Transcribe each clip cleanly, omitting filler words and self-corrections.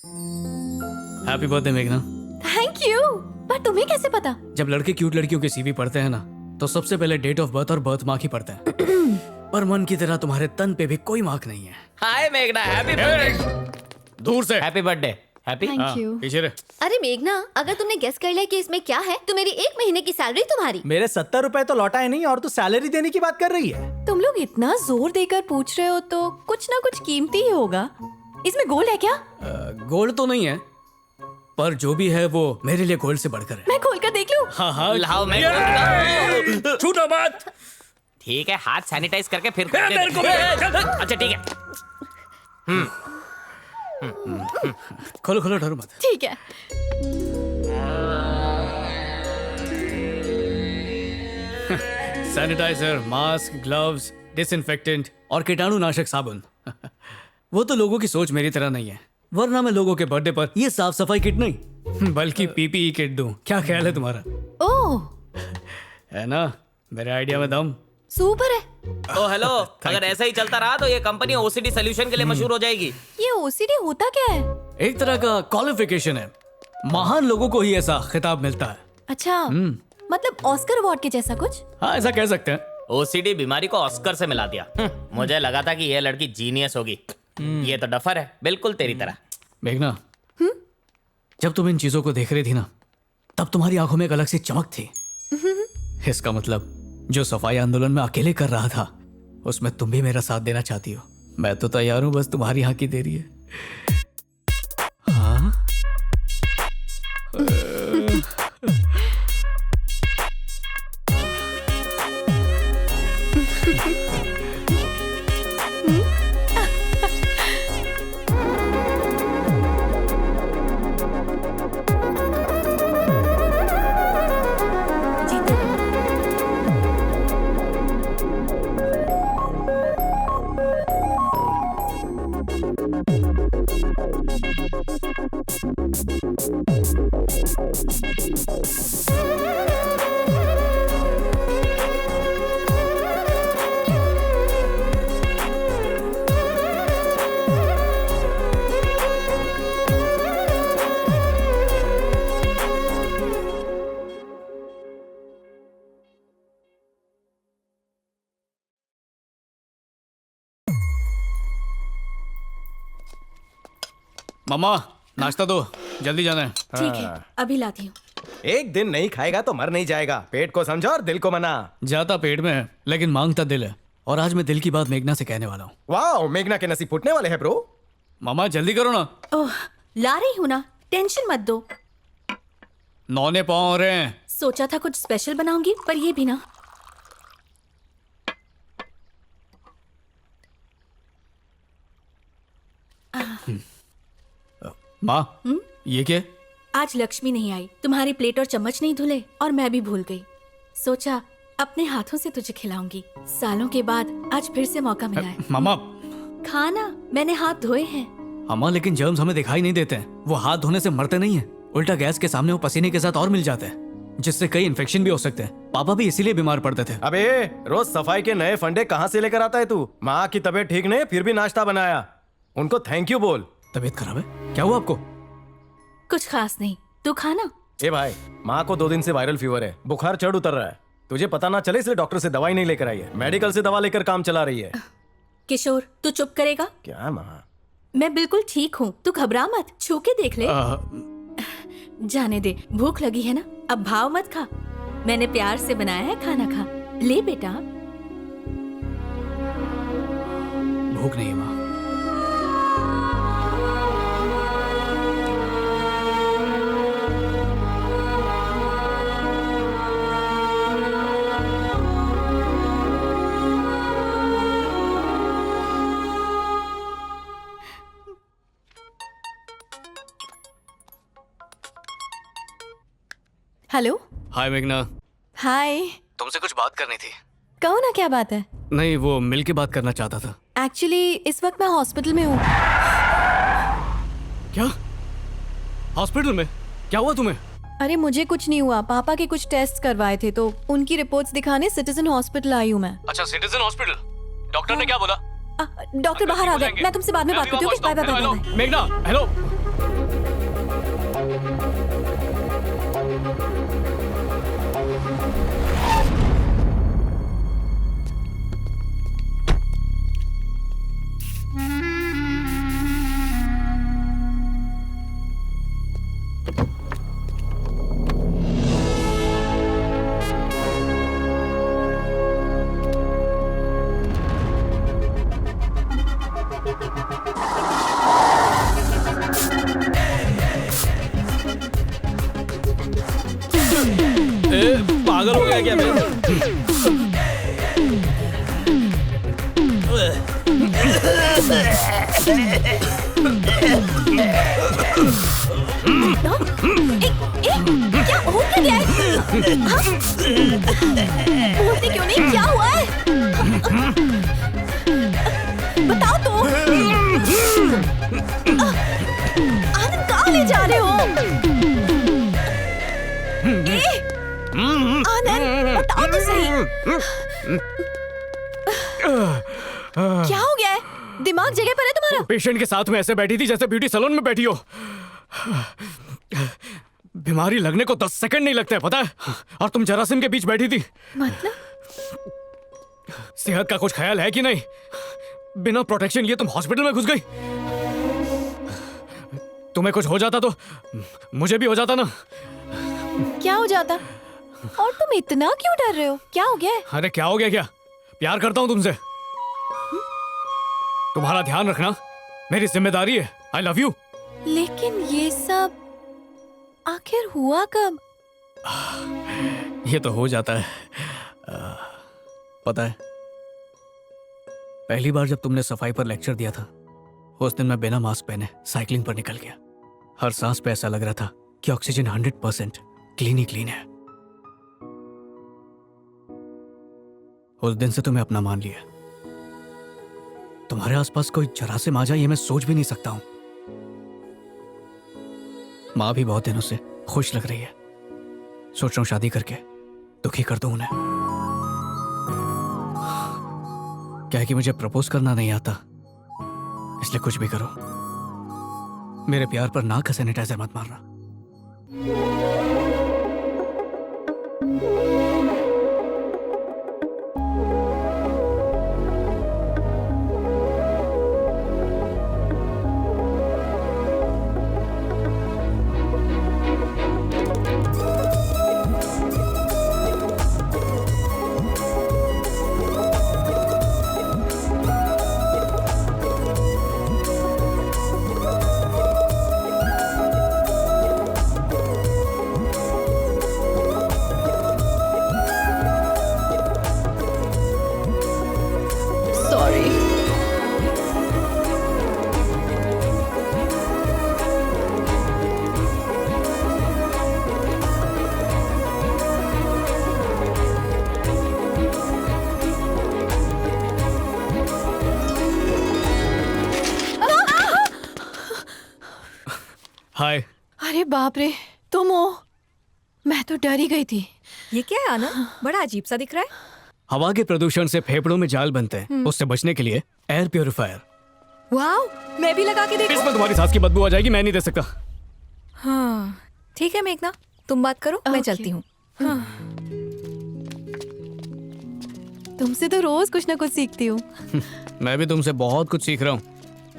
Happy birthday मेघना। Thank you. पर तुम्हें कैसे पता? जब लड़के क्यूट लड़कियों के सीवी पढ़ते हैं ना, तो सबसे पहले डेट ऑफ बर्थ और बर्थ मार्क ही पढ़ते हैं। पर मन की तरह तुम्हारे तन पे भी कोई मार्क नहीं है। हाय मेघना, हैप्पी बर्थडे। दूर से happy birthday. Happy. Thank you. पीछे रहे। अरे मेघना, अगर तुमने गेस कर लिया कि इसमें क्या है तो मेरी 1 महीने की सैलरी तुम्हारी। मेरे 70 रुपए तो लौटाए नहीं और तू सैलरी देने की बात कर रही है। तुम लोग इतना जोर देकर पूछ रहे हो तो कुछ ना कुछ कीमती ही होगा। इसमें गोल्ड है क्या? गोल्ड तो नहीं है, पर जो भी है वो मेरे लिए गोल्ड से बढ़कर है। मैं खोल कर देख लूं? हाँ हाँ, लाओ मेघना। छूटो मत। ठीक है, हाथ सैनिटाइज करके फिर मेरे को भी। अच्छा ठीक है। खोलो खोलो, डरो मत। ठीक है। सैनिटाइजर, मास्क, ग्लव्स, डिसइंफेक्टेंट और कीटाणुनाशक साबुन। वो तो लोगों की सोच मेरी तरह नहीं है, वरना मैं लोगों के बर्थडे पर ये साफ सफाई किट नहीं बल्कि पीपीई किट दूं। क्या ख्याल है तुम्हारा? ओह, है ना मेरे आइडिया में दम। सुपर है। तो हेलो, अगर ऐसा ही चलता रहा तो ये कंपनी ओसीडी सोल्यूशन के लिए मशहूर हो जाएगी। ये ओसीडी होता क्या है? एक तरह का क्वालिफिकेशन है, महान लोगों को ही ऐसा खिताब मिलता है। अच्छा, मतलब ऑस्कर अवार्ड के जैसा कुछ? हाँ, ऐसा कह सकते हैं। ओसीडी बीमारी को ऑस्कर से मिला दिया। मुझे लगा था कि ये लड़की जीनियस होगी। ये तो डफर है, बिल्कुल तेरी तरह। मेघना, जब तुम इन चीजों को देख रही थी ना, तब तुम्हारी आंखों में एक अलग सी चमक थी। इसका मतलब जो सफाई आंदोलन में अकेले कर रहा था, उसमें तुम भी मेरा साथ देना चाहती हो। मैं तो तैयार हूं, बस तुम्हारी हाँ की देरी है। हाँ? मम्मा, नाश्ता दो, जल्दी जाना है। ठीक है, अभी लाती हूँ। एक दिन नहीं खाएगा तो मर नहीं जाएगा। पेट को समझो और दिल को मना। जाता पेट में है, लेकिन मांगता दिल है। और आज मैं दिल की बात मेघना से कहने वाला हूँ। वाह, मेघना के नसीब फूटने वाले हैं ब्रो। मामा जल्दी करो ना। ओह, ला रही हूँ ना, टेंशन मत दो। नौने पाँव हो रहे हैं। सोचा था कुछ स्पेशल बनाऊंगी, पर ये भी ना। माँ, ये क्या? आज लक्ष्मी नहीं आई, तुम्हारी प्लेट और चम्मच नहीं धुले और मैं भी भूल गई। सोचा अपने हाथों से तुझे खिलाऊंगी। सालों के बाद आज फिर से मौका मिला है। मामा। खाना मैंने हाथ धोए हैं। अम्मा, लेकिन जर्म्स हमें दिखाई नहीं देते हैं। वो हाथ धोने से मरते नहीं हैं। उल्टा गैस के सामने वो पसीने के साथ और मिल जाते हैं, जिससे कई इन्फेक्शन भी हो सकते हैं। पापा भी इसीलिए बीमार पड़ते थे। अबे रोज सफाई के नए फंडे कहाँ से लेकर आता है तू? माँ की तबीयत ठीक नहीं, फिर भी नाश्ता बनाया। उनको थैंक यू बोल। तबीयत खराब है? क्या हुआ आपको? कुछ खास नहीं, तू खाना। ए भाई, माँ को 2 दिन से वायरल फीवर है, बुखार चढ़ उतर रहा है। तुझे पता ना चले इसलिए डॉक्टर से दवाई नहीं लेकर आई है। मेडिकल से दवा लेकर काम चला रही है। किशोर, तू चुप करेगा? क्या माँ? मैं बिल्कुल ठीक हूँ, तू घबरा मत। छू के देख ले। जाने दे, भूख लगी है ना, अब भाव मत खा। मैंने प्यार से बनाया है खाना, खा ले बेटा। भूख नहीं है माँ। हेलो। हाय मेघना। हाय। तुमसे कुछ बात करनी थी। कहो ना, क्या बात है? नहीं, वो मिल के बात करना चाहता था। एक्चुअली इस वक्त मैं हॉस्पिटल में हूँ। क्या? हॉस्पिटल में? क्या हुआ तुम्हें? अरे मुझे कुछ नहीं हुआ, पापा के कुछ टेस्ट करवाए थे तो उनकी रिपोर्ट्स दिखाने सिटीजन हॉस्पिटल आई हूँ मैं। अच्छा, सिटीजन हॉस्पिटल। डॉक्टर ने क्या बोला? डॉक्टर बाहर आ गए, मैं तुमसे बाद में बात करती हूँ। Bye bye bye. मेघना, हेलो। पागल हो गया क्या मैं? क्या हो क्या है? हाँ? बोलते क्यों नहीं? क्या हुआ है? बताओ तो। आनंद कहाँ ले जा रहे हो? आनंद बताओ तो सही। क्या हो गया है? दिमाग जगह पर है तुम्हारा? पेशेंट के साथ में ऐसे बैठी थी जैसे ब्यूटी सैलून में बैठी हो। बीमारी लगने को 10 सेकंड नहीं लगते, पता है? और तुम जरासीम के बीच बैठी थी। मतलब? सेहत का कुछ ख्याल है कि नहीं? बिना प्रोटेक्शन लिए तुम हॉस्पिटल में घुस गई। तुम्हें कुछ हो जाता तो मुझे भी हो जाता ना। क्या हो जाता? और तुम इतना क्यों डर रहे हो? क्या हो गया है? अरे क्या हो गया? क्या प्यार करता हूं तुमसे। तुम्हारा ध्यान रखना मेरी जिम्मेदारी है। I love you. लेकिन ये सब आखिर हुआ कब? ये तो हो जाता है। पता है, पहली बार जब तुमने सफाई पर लेक्चर दिया था, उस दिन मैं बिना मास्क पहने साइकिलिंग पर निकल गया। हर सांस पे ऐसा लग रहा था कि ऑक्सीजन 100% क्लीन ही क्लीन है। उस दिन से तुम्हें अपना मान लिया। तुम्हारे आसपास कोई जरासीम आ जाए ये मैं सोच भी नहीं सकता हूं। माँ भी बहुत दिनों से खुश लग रही है। सोच रहा हूं शादी करके दुखी कर दूं उन्हें। क्या है कि मुझे प्रपोज करना नहीं आता, इसलिए कुछ भी करो, मेरे प्यार पर नाक का सैनिटाइजर मत मारना। हाय। अरे बाप रे, तुम हो? मैं तो डर ही गई थी। ये क्या है आनंद? बड़ा अजीब सा दिख रहा है। हवा के प्रदूषण से फेफड़ों में जाल बनते हैं, उससे बचने के लिए एयर प्योरीफायर। वाओ, मैं भी लगा के देखूं? इसमें तुम्हारी सांस की बदबू आ जाएगी, मैं नहीं दे सकता। हाँ ठीक है मेघना, तुम बात करो, मैं ओके। चलती हूँ। तुमसे तो रोज कुछ ना कुछ सीखती हूँ। मैं भी तुमसे बहुत कुछ सीख रहा हूँ,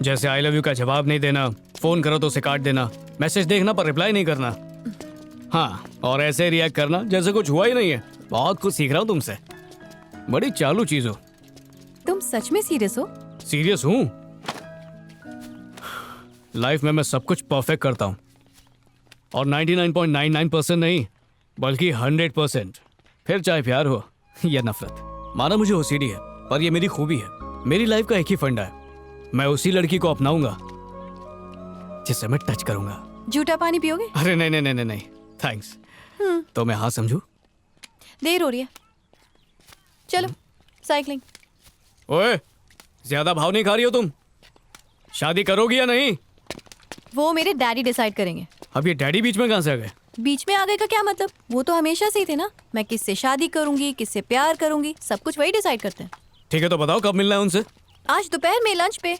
जैसे आई लव यू का जवाब नहीं देना, फोन करो तो उसे काट देना, मैसेज देखना पर रिप्लाई नहीं करना। हाँ, और ऐसे रिएक्ट करना जैसे कुछ हुआ ही नहीं है। बहुत कुछ सीख रहा हूँ तुमसे। बड़ी चालू चीज हो। तुम सच में सीरियस हो? सीरियस हूँ। लाइफ में मैं सब कुछ परफेक्ट करता हूँ, और 99.99% नहीं बल्कि 100%। फिर चाहे प्यार हो या नफरत। माना मुझे ओसीडी है, पर ये मेरी खूबी है। मेरी लाइफ का एक ही फंडा है, मैं उसी लड़की को अपनाऊंगा जिससे मैं टच करूंगा। झूठा पानी पियोगे? अरे नहीं नहीं नहीं नहीं नहीं, थैंक्स। तो मैं हाँ समझू? देर हो रही है, चलो साइकिलिंग। ओए, ज्यादा भाव नहीं खा रही हो तुम? शादी करोगी या नहीं? वो मेरे डैडी डिसाइड करेंगे। अब ये डैडी बीच में कहाँ से आ गए? बीच में आ गए का क्या मतलब? वो तो हमेशा से ही थे ना। मैं किससे शादी करूंगी, किससे प्यार करूंगी, सब कुछ वही डिसाइड करते हैं। ठीक है, तो बताओ कब मिलना है उनसे? आज दोपहर में लंच पे।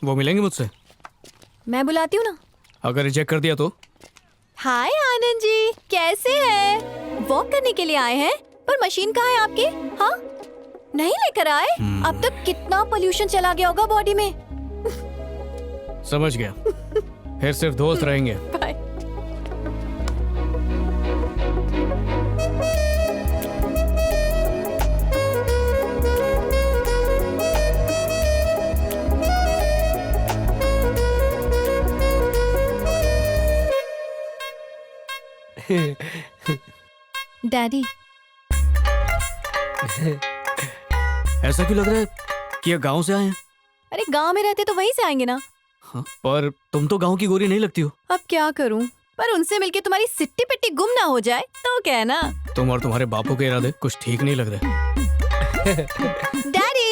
वो मिलेंगे मुझसे? मैं बुलाती हूँ ना। अगर रिजेक्ट कर दिया तो? हाय आनंद जी, कैसे हैं? वॉक करने के लिए आए हैं? पर मशीन कहाँ है आपकी? हाँ, नहीं लेकर आए? अब तक कितना पोल्यूशन चला गया होगा बॉडी में। समझ गया। फिर सिर्फ दोस्त रहेंगे। बाय। डैडी, ऐसा क्यों लग रहा है कि ये गांव से आए हैं? अरे गांव में रहते तो वहीं से आएंगे ना। हाँ, पर तुम तो गांव की गोरी नहीं लगती हो। अब क्या करूं? पर उनसे मिलके तुम्हारी सिट्टी पिट्टी गुम ना हो जाए तो क्या है ना। तुम और तुम्हारे बापू के इरादे कुछ ठीक नहीं लग रहे। डैडी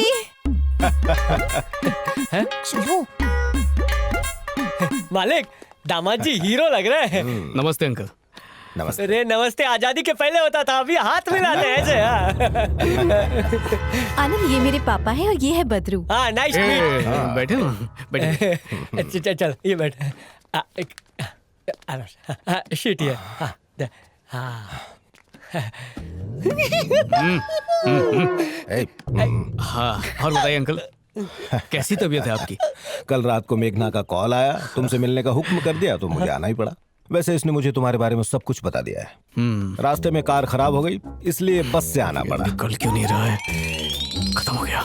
चलो मालिक, दामाद जी हीरो लग रहे हैं। नमस्ते अंकल। नमस्ते। अरे नमस्ते आजादी के पहले होता था, अभी हाथ मिलाते हैं ऐसे। आनंद, ये मेरे पापा हैं और ये है बदरू। हाँ, नाइस मीट। बैठे ना, बैठे। चल चल ये बैठ। शीट ये। हाँ, और बताइए अंकल, कैसी तबीयत है आपकी? कल रात को मेघना का कॉल आया, तुमसे मिलने का हुक्म कर दिया तो मुझे आना ही पड़ा। वैसे इसने मुझे तुम्हारे बारे में सब कुछ बता दिया है। रास्ते में कार खराब हो गई, इसलिए बस से आना पड़ा। कल क्यों नहीं रहा है? खत्म हो गया।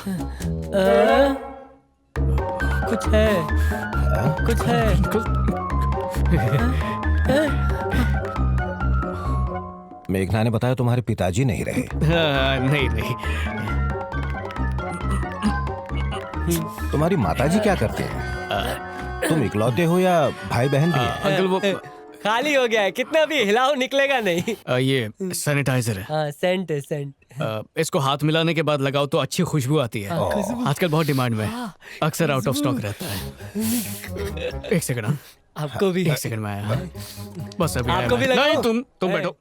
कुछ है, कुछ है। मेघना ने बताया तुम्हारे पिताजी नहीं रहे। नहीं नहीं, तुम्हारी माताजी क्या करते हैं? तुम इकलौते हो या भाई बहन भी है? अंकल वो खाली हो गया है, कितना भी हिलाओ निकलेगा नहीं। ये सैनिटाइजर है। हाँ, सेंट है, सेंट। इसको हाथ मिलाने के बाद लगाओ तो अच्छी खुशबू आती है। आजकल बहुत डिमांड में है, अक्सर आउट ऑफ स्टॉक रहता है। एक सेकंड। आपको भी एक सेकंड में आया। बस अभी आपको आया भी मैं। लगाओ? नहीं, तुम बैठो।